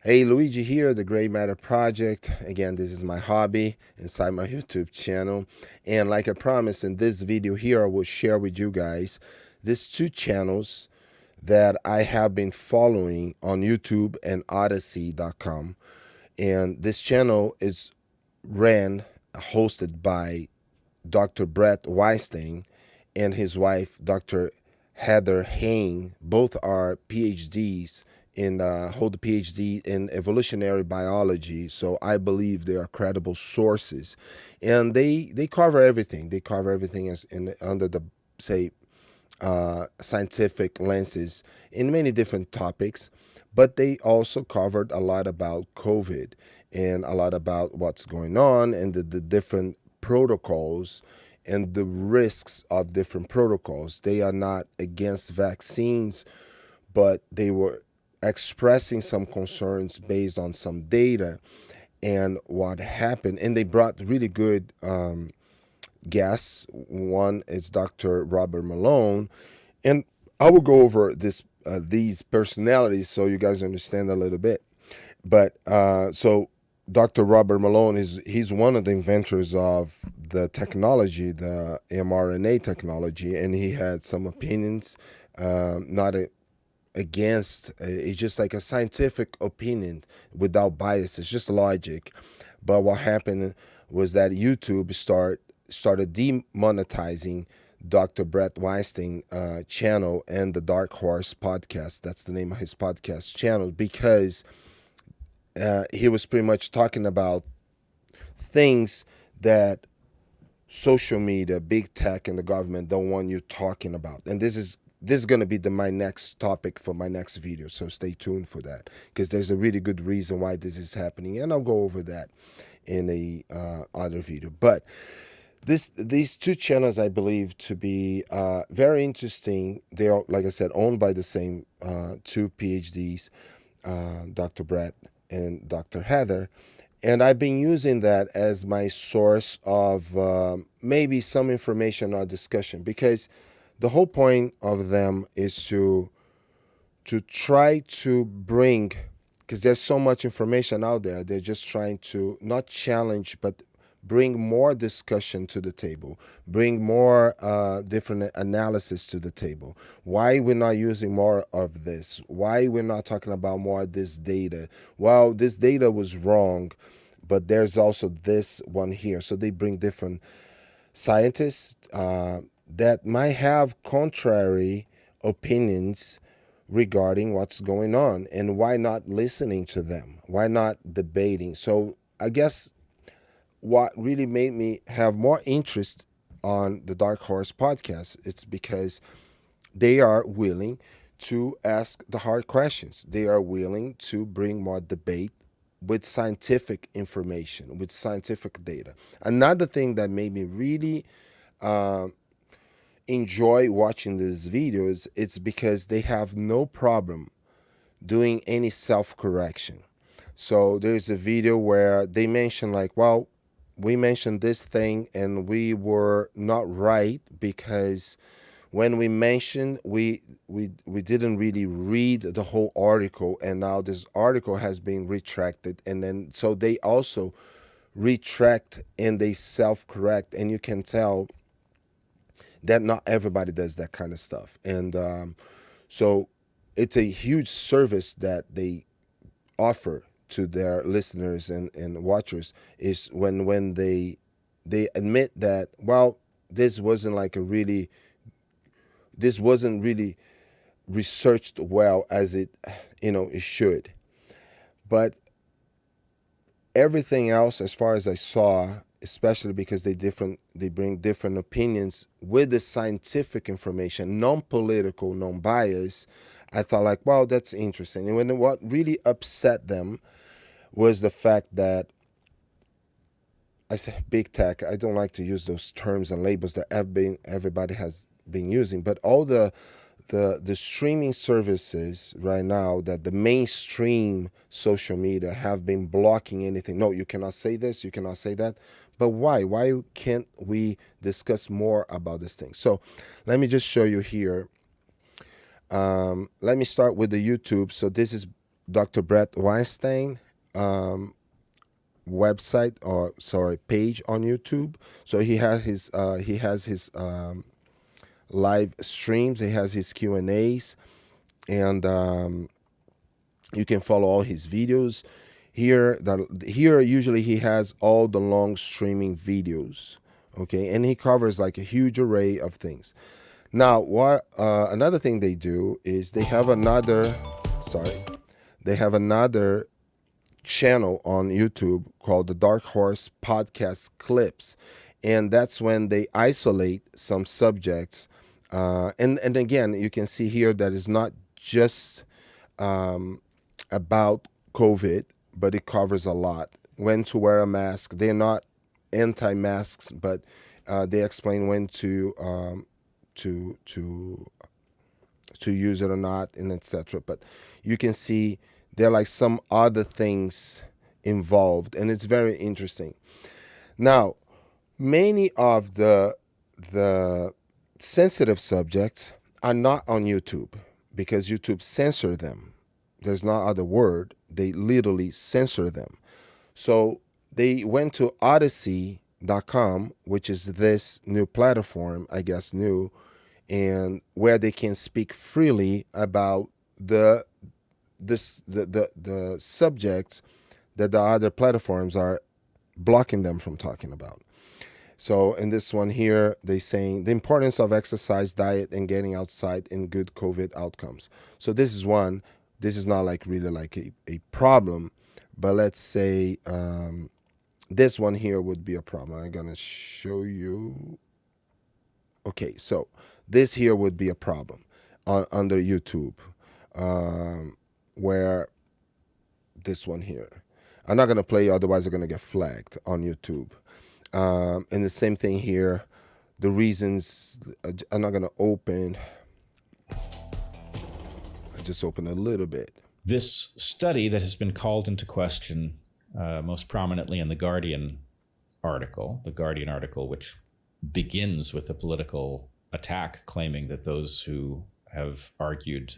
Hey, Luigi here, the Gray Matter Project. Again, this is my hobby inside my YouTube channel. And like I promised, in this video here, I will share with you guys these two channels that I have been following on YouTube and Odyssey.com. And this channel is hosted by Dr. Bret Weistein and his wife, Dr. Heather Hain. Both are PhDs hold a PhD in evolutionary biology. So I believe they are credible sources, and they cover everything. They cover everything under the say scientific lenses in many different topics, but they also covered a lot about COVID and a lot about what's going on and the different protocols and the risks of different protocols. They are not against vaccines, but they were expressing some concerns based on some data and what happened. And they brought really good guests. One is Dr. Robert Malone, and I will go over these personalities so you guys understand a little bit. But so Dr. Robert Malone he's one of the inventors of the technology, the mRNA technology, and he had some opinions, not against. It's just like a scientific opinion without bias. It's just logic. But what happened was that YouTube started demonetizing Dr. Bret Weistein channel and the Dark Horse podcast. That's the name of his podcast channel, because he was pretty much talking about things that social media, big tech, and the government don't want you talking about. And this is going to be my next topic for my next video. So stay tuned for that, because there's a really good reason why this is happening, and I'll go over that in a other video. But these two channels I believe to be very interesting. They are, like I said, owned by the same two PhDs, Dr. Brett and Dr. Heather. And I've been using that as my source of maybe some information or discussion, because the whole point of them is to try to bring, because there's so much information out there. They're just trying to not challenge, but bring more discussion to the table, bring more different analysis to the table. Why we're not using more of this? Why we're not talking about more of this data? Well, this data was wrong, but there's also this one here. So they bring different scientists that might have contrary opinions regarding what's going on, and why not listening to them? Why not debating? So I guess what really made me have more interest on the Dark Horse podcast, it's because they are willing to ask the hard questions. They are willing to bring more debate with scientific information, with scientific data. Another thing that made me really enjoy watching these videos, it's because they have no problem doing any self-correction. So there's a video where they mention like, well, we mentioned this thing and we were not right, because when we mentioned, we didn't really read the whole article, and now this article has been retracted. And then so they also retract and they self-correct, and you can tell that not everybody does that kind of stuff. And so it's a huge service that they offer to their listeners and watchers, is when they admit that, well, this wasn't really researched well as it should. But everything else, as far as I saw, especially because they bring different opinions with the scientific information, non-political, non-biased, I thought like, wow, that's interesting. And what really upset them was the fact that, I say big tech, I don't like to use those terms and labels that everybody has been using, but all the streaming services right now, that the mainstream social media have been blocking anything. No, you cannot say this, you cannot say that. But why? Why can't we discuss more about this thing? So let me just show you here. Let me start with the YouTube. So this is Dr. Bret Weistein website, or sorry, page on YouTube. So he has his live streams. He has his Q&As, and you can follow all his videos here. Usually he has all the long streaming videos, okay, and he covers like a huge array of things. Now, what another thing they do is they have another channel on YouTube called the Dark Horse Podcast Clips, and that's when they isolate some subjects. And again, you can see here that it's not just about COVID, but it covers a lot. When to wear a mask. They're not anti-masks, but they explain when to to use it or not, and etc. But you can see there are like some other things involved, and it's very interesting. Now, many of the sensitive subjects are not on YouTube because YouTube censor them. There's no other word. They literally censor them. So they went to Odyssey.com, which is this new platform, I guess new, and where they can speak freely about the subjects that the other platforms are blocking them from talking about. So in this one here, they saying the importance of exercise, diet, and getting outside in good COVID outcomes. So this is one. This is not like really like a problem, but let's say this one here would be a problem. I'm gonna show you. Okay, so this here would be a problem under YouTube, where this one here. I'm not gonna play, otherwise I'm gonna get flagged on YouTube. And the same thing here. The reasons, I'm not gonna open. I just opened a little bit. This study that has been called into question most prominently in the Guardian article, which begins with a political attack claiming that those who have argued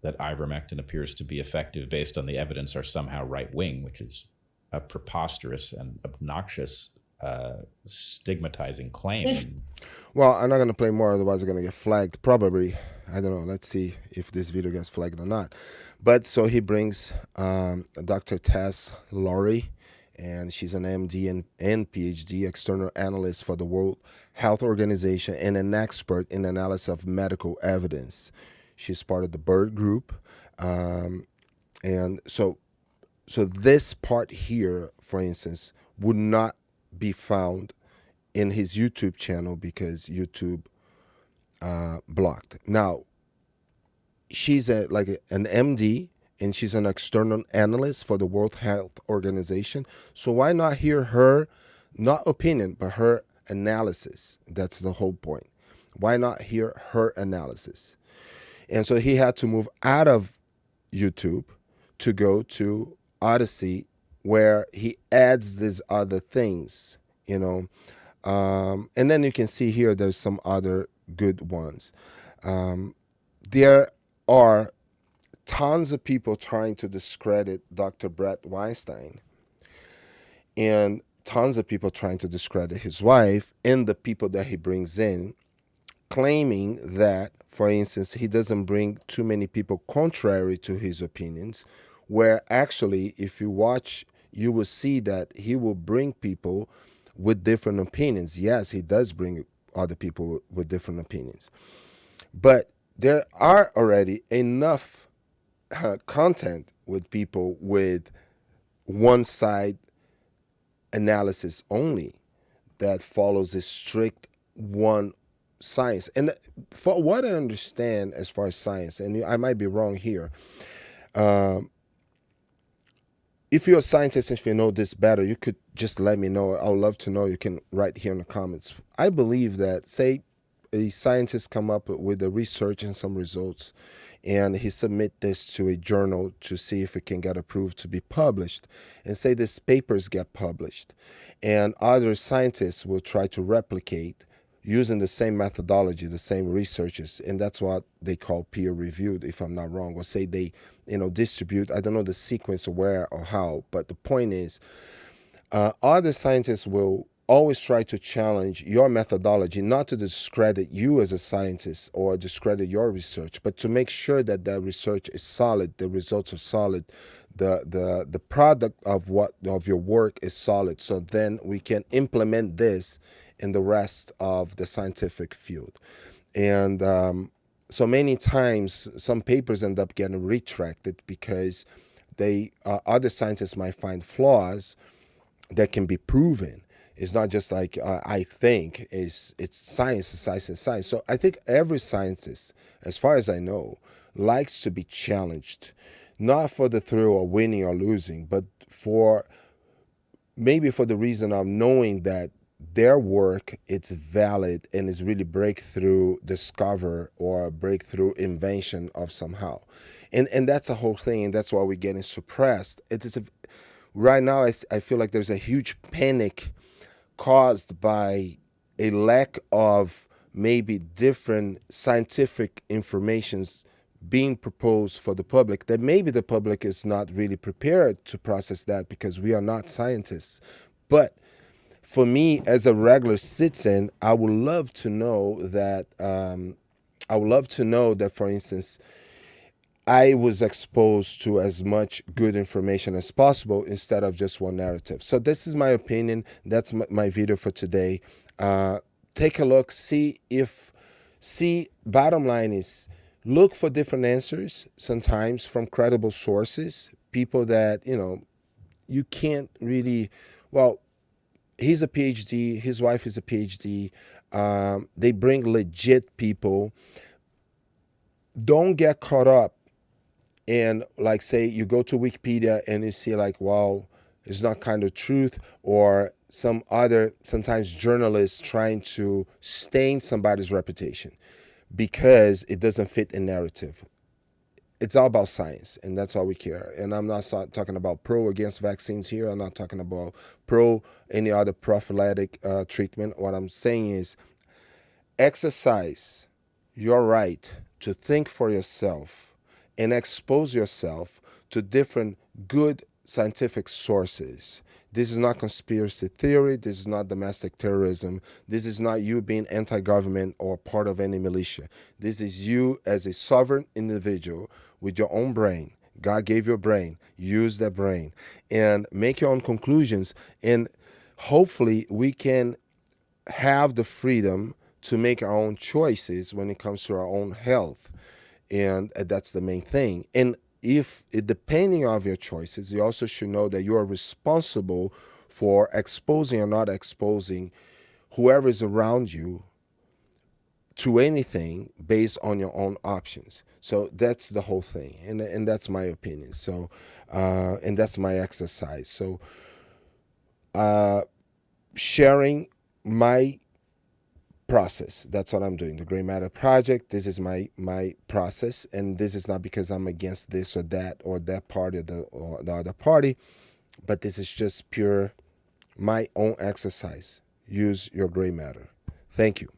that ivermectin appears to be effective based on the evidence are somehow right-wing, which is a preposterous and obnoxious stigmatizing claim. Well, I'm not going to play more, otherwise I'm going to get flagged. Probably. I don't know. Let's see if this video gets flagged or not. But so he brings Dr. Tess Lowry, and she's an MD and PhD, external analyst for the World Health Organization and an expert in analysis of medical evidence. She's part of the Bird Group. And so this part here, for instance, would not be found in his YouTube channel because YouTube blocked. Now, she's an MD, and she's an external analyst for the World Health Organization. So why not hear her, not opinion, but her analysis? That's the whole point. Why not hear her analysis? And so he had to move out of YouTube to go to Odyssey, where he adds these other things, and then you can see here there's some other good ones. There are tons of people trying to discredit Dr. Bret Weistein, and tons of people trying to discredit his wife and the people that he brings in, claiming that, for instance, he doesn't bring too many people contrary to his opinions, where actually, if you watch, you will see that he will bring people with different opinions. Yes, he does bring other people with different opinions. But there are already enough content with people with one side analysis only that follows a strict one science. And for what I understand as far as science, and I might be wrong here, if you're a scientist, if you know this better, you could just let me know. I would love to know. You can write here in the comments. I believe that, say, a scientist come up with a research and some results, and he submit this to a journal to see if it can get approved to be published, and say this papers get published, and other scientists will try to replicate using the same methodology, the same researches, and that's what they call peer reviewed, if I'm not wrong, or say they, distribute. I don't know the sequence or where or how, but the point is, other scientists will always try to challenge your methodology, not to discredit you as a scientist or discredit your research, but to make sure that the research is solid, the results are solid, the product of your work is solid, so then we can implement this in the rest of the scientific field. And so many times, some papers end up getting retracted because they other scientists might find flaws that can be proven. It's not just like I think. It's science, science, and science. So I think every scientist, as far as I know, likes to be challenged, not for the thrill of winning or losing, but for maybe for the reason of knowing that their work it's valid and is really breakthrough discover or breakthrough invention of somehow, and that's a whole thing, and that's why we're getting suppressed. It is right now. I feel like there's a huge panic caused by a lack of maybe different scientific informations being proposed for the public, that maybe the public is not really prepared to process that because we are not scientists. But for me, as a regular citizen, I would love to know that. For instance, I was exposed to as much good information as possible instead of just one narrative. So this is my opinion. That's my video for today. Take a look, bottom line is, look for different answers, sometimes from credible sources, people that, you can't really, well, he's a PhD, his wife is a PhD. They bring legit people. Don't get caught up in, like, say you go to Wikipedia and you see like, wow, it's not kind of truth, or some other, sometimes journalists trying to stain somebody's reputation because it doesn't fit a narrative. It's all about science, and that's all we care. And I'm not talking about pro against vaccines here. I'm not talking about pro any other prophylactic treatment. What I'm saying is, exercise your right to think for yourself and expose yourself to different good scientific sources. This is not conspiracy theory. This is not domestic terrorism. This is not you being anti-government or part of any militia. This is you as a sovereign individual with your own brain. God gave you a brain. Use that brain and make your own conclusions. And hopefully we can have the freedom to make our own choices when it comes to our own health. And that's the main thing. And if depending on your choices, you also should know that you are responsible for exposing or not exposing whoever is around you to anything based on your own options. So that's the whole thing, and that's my opinion. So and that's my exercise. So sharing my process. That's what I'm doing. The Gray Matter Project. This is my process, and this is not because I'm against this or that party or the other party, but this is just pure my own exercise. Use your gray matter. Thank you.